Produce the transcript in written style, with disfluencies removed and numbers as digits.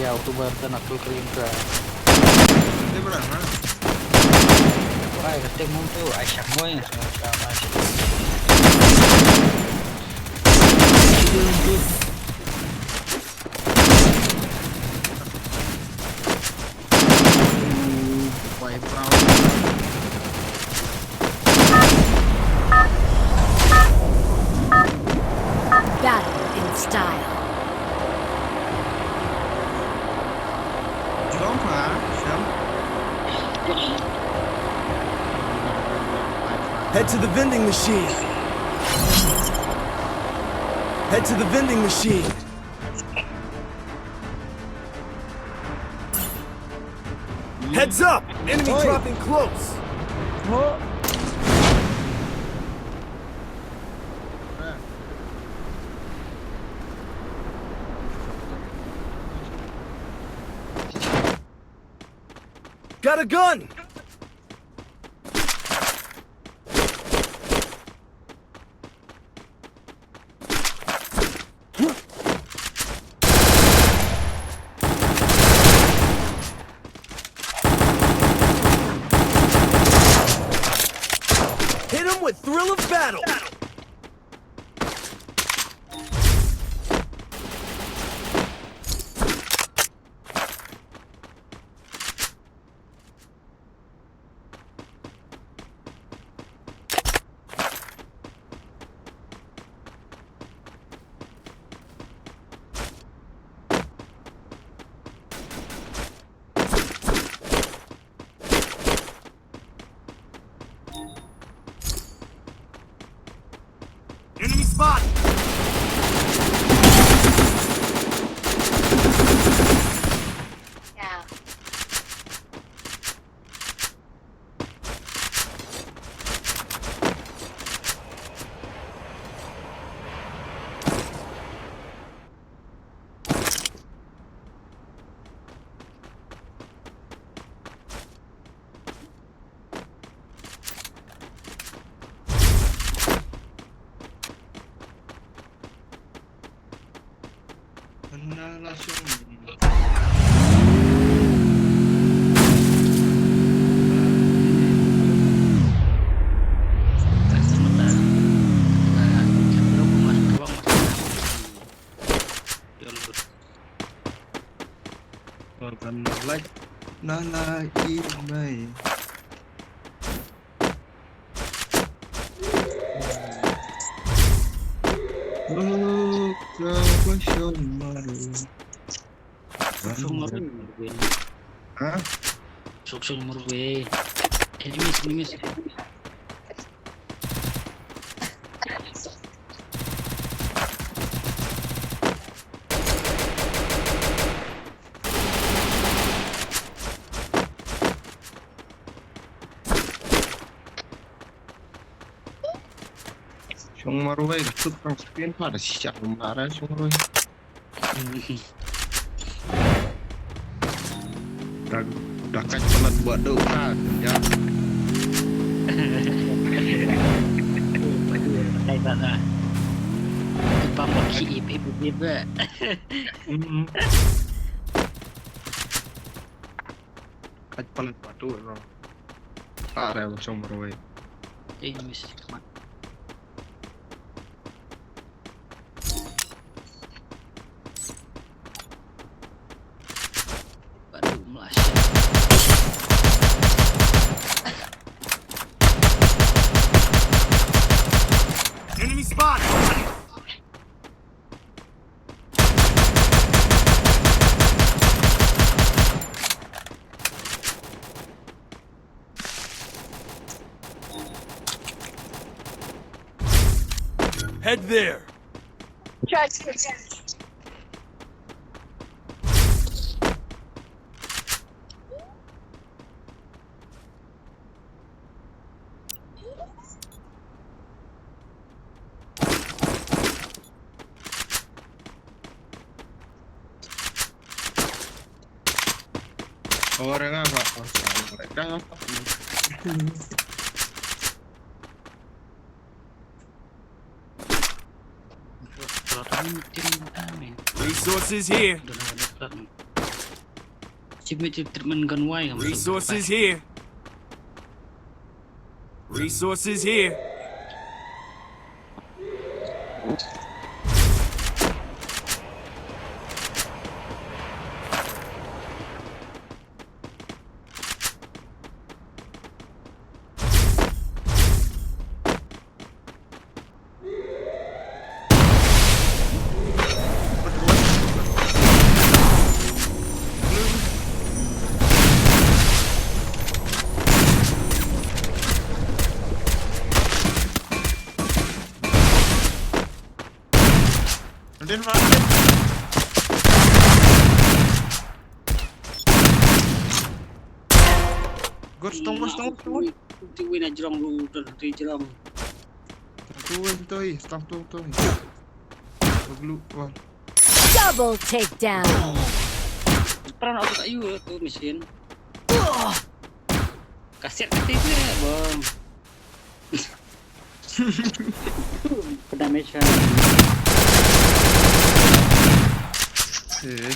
ya Oktober dan April kering ke. Ini berapa? Wah, ketemu tuh Aisyah Moy sama Why proud? Battle in style. Không hả? Sớm. Head to the vending machine. Head to the vending machine. Heads up! Enemy Oi. dropping close. Got a gun! Hit him with thrill of battle! Enemy spot! Yeah. Benar langsung. Korban like nala imai. Oh, kau maru. Suksung Norway. Hah? Suksung Norway. Enemies. Sung maru ay gatut pang spin pada siap lemara sung maru. Dakat pelat buat doa ya. Kayak mana? Pamaki ibu juga. Kat pelat batu no. Are sung maru ay. Enemies. Baru Malaysia. Enemy spot! Head there. Orang apa? Mereka apa? Kalau tim kami Resources here. udah ada Achievement treatment gone why kamu. Resources here. Resources here. Raden, Raden. Gor, stong. Tiwi na jerong lu, di jerong. Tuh, stong. Baglu, wah. Double takedown. Peran aku tak you tuh mesin. Kaset itu ya, bang. Damage. Yes.